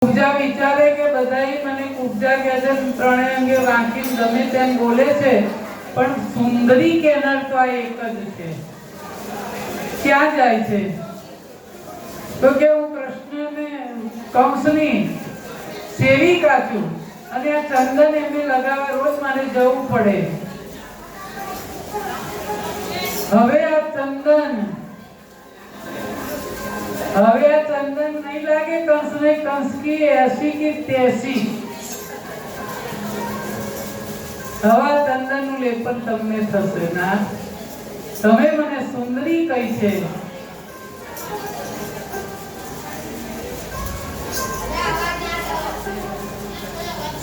કુબજા વિચારે કે બધાય મને કુબજા કહે છે, ત્રણે અંગે વાંકી ગમે તેમ બોલે છે, પણ સુંદરી કહેનાર તો આ એક જ છે. ક્યાં જાય છે? તો કે હું કૃષ્ણને કંસની સેવિકા છું અને આ ચંદન એમને લગાવવા રોજ મારે જવું પડે. હવે આ ચંદન नहीं लागे कंस ने, कंस की ऐसी की तैसी. हवा चंदन નું લેપન તમને થશે ના. તમે મને સુંદરી કહી છે.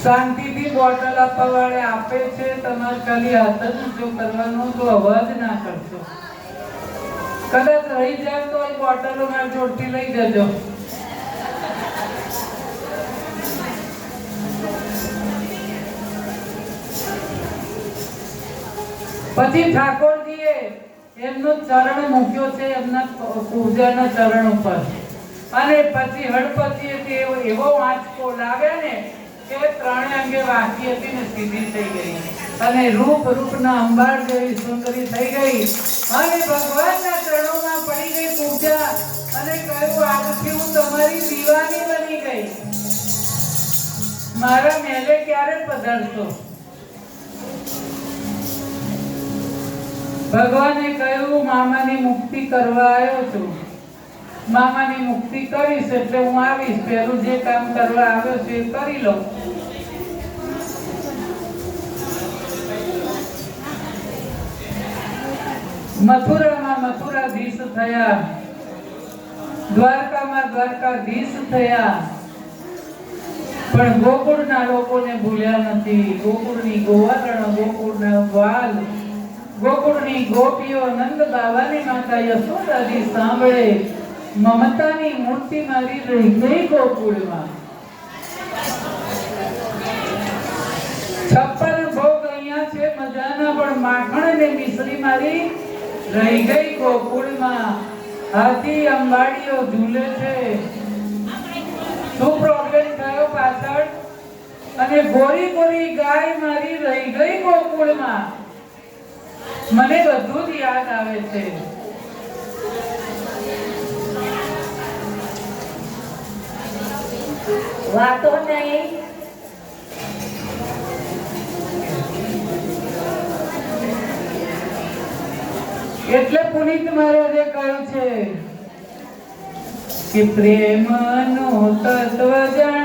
શાંતિથી બોટલ આપવા વાળે આપે છે, તમારે ખાલી હાથ જ ઊંચો કરવાનો, તો અવાજ ના કરશો. કદાચ રહી જાય તો એ બોટલો મારી જોડથી લઈ જજો. પછી ઠાકોરજીએ એમનો ચરણ મૂક્યો છે એમના પૂજાના ચરણ ઉપર, અને પછી હળપતિએ એવો આંચકો લાવ્યા ને કે ત્રણે અંગે વાંકી હતી ને સીધી થઈ ગઈ, અને રૂપના અંબાર જેવી સુંદરી થઈ ગઈ, અને ભગવાનના ચરણોમાં પડી ગઈ પૂજા, અને કહ્યું આજથી હું તમારી દીવાની બની ગઈ, મારા મહેલે ક્યારે પધારશો? ભગવાને કહ્યું મામાની મુક્તિ કરવા આવ્યો છું, મામાની મુક્તિ કરીશ એટલે હું આવીશ, પહેલું જે કામ કરવા આવ્યો છું એ કરી લો. મથુરામાં મથુરાધીશ થયા, દ્વારકામાં દ્વારકાધીશ થયા, પણ ગોકુળના લોકોને ભૂલ્યા નથી. ગોકુળની ગોવાળણ, ગોકુળના ગ્વાલ, ગોકુળની ગોપીઓ નંદ બાવાની માતા યશોદાજી સાંભળે, મમતાની મૂર્તિ મારી રહી ગઈ ગોકુળમાં. 56 ભોગ અહીંયા છે મજાના, પણ માખણ અને મિશ્રી મારી રહી ગઈ ગોકુળમાં. હાથી અંબાડીઓ ઝૂલે છે. શું પ્રોબ્લેમ થયો પાછળ? અને ગોરી ગોરી ગાય મારી રહી ગઈ ગોકુળમાં. મને બધું જ યાદ આવે છે. વાતો નહીં. એટલે પુનિત મહારાજે કહ્યું છે કે પ્રેમનો તત્વ જાણ